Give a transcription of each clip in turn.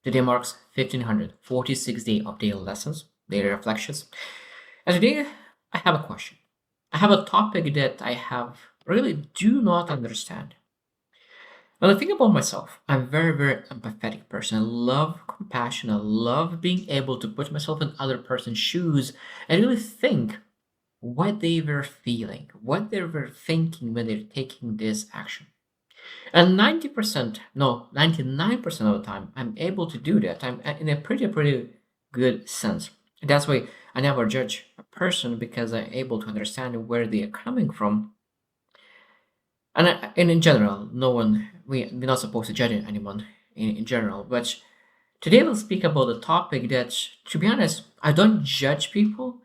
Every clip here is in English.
Today marks 1546 day of daily lessons, daily reflections. And today I have a question. I have a topic that I have really do not understand. When I think about myself, I'm a very, very empathetic person. I love compassion. I love being able to put myself in other person's shoes and really think what they were feeling, what they were thinking when they're taking this action. And 90%, no, 99% of the time, I'm able to do that. I'm in a pretty good sense. That's why I never judge a person because I'm able to understand where they are coming from. And in general, no one, we're not supposed to judge anyone in general. But today we'll speak about a topic that, to be honest, I don't judge people,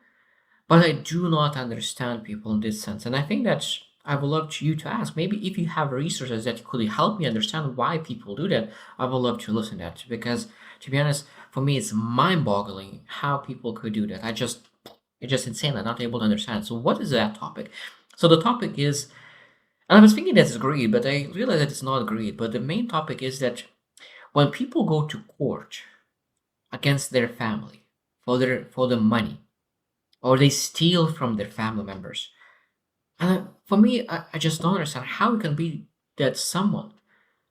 but I do not understand people in this sense. And I think that I would love you to ask, maybe if you have resources that could help me understand why people do that, I would love to listen to that. Because to be honest, for me, it's mind-boggling how people could do that. It's just insane. I'm not able to understand. So what is that topic? So the topic is, and I was thinking that it's greed, but I realized that it's not greed. But the main topic is that when people go to court against their family for the money, or they steal from their family members. And for me, I just don't understand how it can be that someone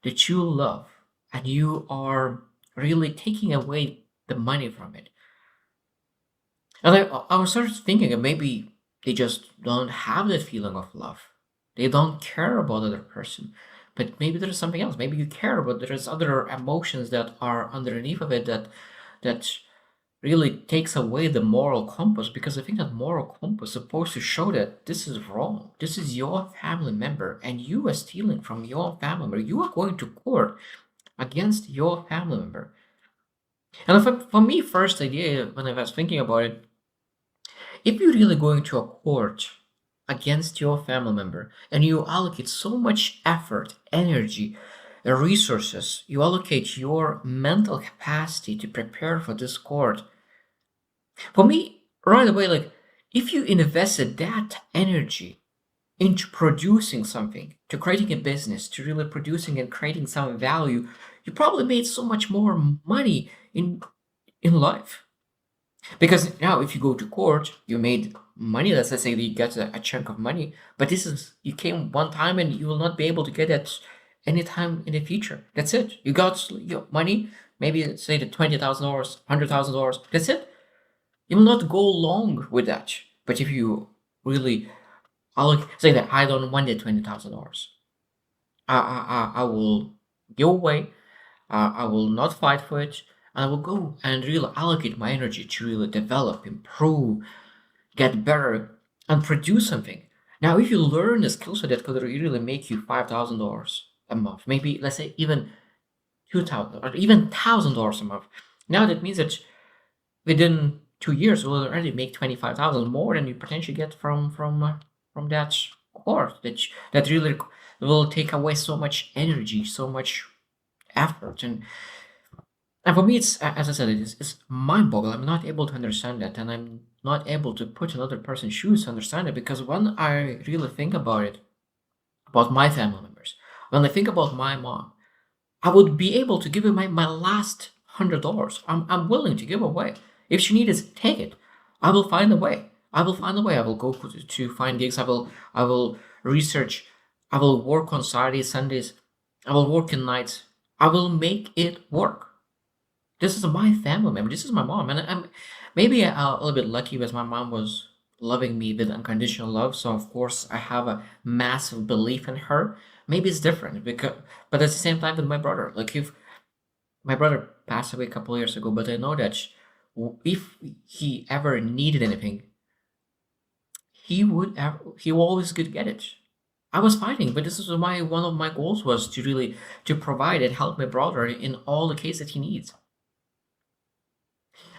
that you love and you are really taking away the money from it. And I was sort of thinking that maybe they just don't have that feeling of love. They don't care about the other person. But maybe there's something else. Maybe you care, but there's other emotions that are underneath of it that really takes away the moral compass, because I think that moral compass is supposed to show that this is wrong. This is your family member and you are stealing from your family member. You are going to court against your family member. And for me, first idea when I was thinking about it, if you're really going to a court against your family member and you allocate so much effort, energy, resources, you allocate your mental capacity to prepare for this court. For me, right away, like if you invested that energy into producing something, to creating a business, to really producing and creating some value, you probably made so much more money in life. Because now, if you go to court, you made money. Let's say that you get a chunk of money, but this is you came one time and you will not be able to get it any time in the future. That's it. You got your money. Maybe say the $20,000, $100,000. That's it. You will not go long with that. But if you really, I'll say that I don't want the $20,000. I will give away. I will not fight for it. I will go and really allocate my energy to really develop, improve, get better, and produce something. Now, if you learn a skill set that could really make you $5,000 a month, maybe let's say even 2,000 or even $1,000 a month. Now that means that within 2 years you will already make 25,000 more than you potentially get from that course that really will take away so much energy, so much effort. And for me, it's as I said, it's mind-boggling. I'm not able to understand that, and I'm not able to put another person's shoes to understand it, because when I really think about it, about my family members, when I think about my mom, I would be able to give her my last $100. I'm willing to give away. If she needs it, take it. I will find a way. I will find a way. I will go to find gigs. I will research. I will work on Saturdays, Sundays. I will work in nights. I will make it work. This is my family member. This is my mom, and I'm maybe a little bit lucky because my mom was loving me with unconditional love. So of course I have a massive belief in her. Maybe it's different because, but at the same time with my brother, like if my brother passed away a couple of years ago, but I know that if he ever needed anything, he always could get it. I was fighting, but this is my one of my goals was to really to provide and help my brother in all the cases that he needs.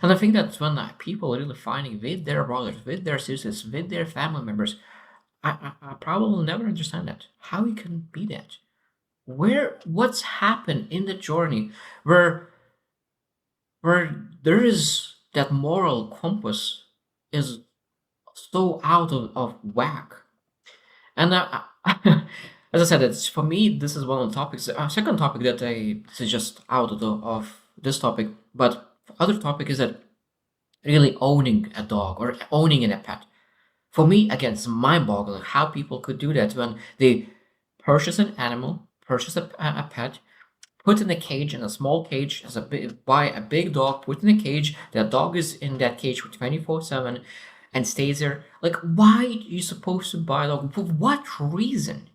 And I think that's when people are really fighting with their brothers, with their sisters, with their family members. I probably will never understand that. How it can be that? What's happened in the journey where there is that moral compass is so out of whack. And as I said, it's for me. This is one of the topics. Second topic that I this is just out of this topic. But other topic is that really owning a dog or owning a pet. For me, again, it's mind-boggling how people could do that when they purchase an animal, purchase a pet, put in a cage, in a small cage, as a buy a big dog, put in a cage. That dog is in that cage for 24/7 and stays there. Like, why are you supposed to buy a dog? For what reason?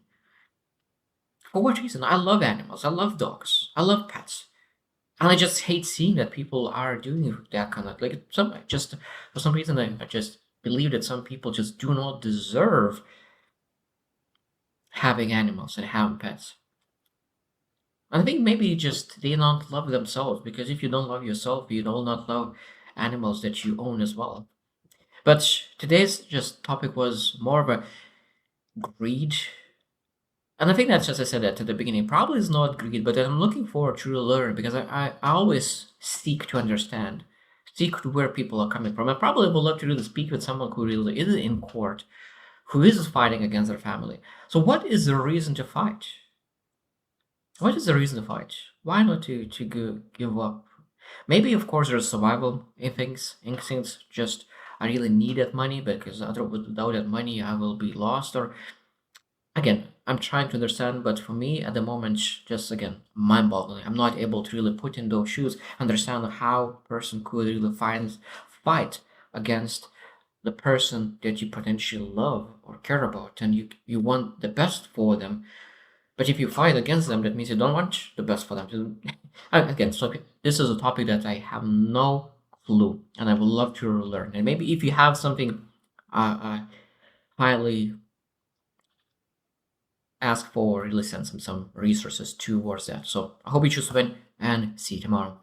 For what reason? I love animals. I love dogs. I love pets. And I just hate seeing that people are doing that kind of like some just for some reason I just believe that some people just do not deserve having animals and having pets. I think maybe just they don't love themselves because if you don't love yourself, you will not love animals that you own as well. But today's just topic was more of a greed. And I think that's just I said that at the beginning. Probably is not greed, but I'm looking forward to learn because I always seek to understand, seek to where people are coming from. I probably would love to really speak with someone who really is in court, who is fighting against their family. So what is the reason to fight? What is the reason to fight? Why not to give up? Maybe of course there's survival instincts. Just I really need that money because without that money I will be lost. Or again, I'm trying to understand, but for me at the moment, just again mind-boggling. I'm not able to really put in those shoes, understand how a person could really fight against the person that you potentially love or care about, and you want the best for them, but if you fight against them, that means you don't want the best for them. Again, so this is a topic that I have no clue, and I would love to learn. And maybe if you have something highly ask for, really send some resources towards that. So I hope you choose to win, and see you tomorrow.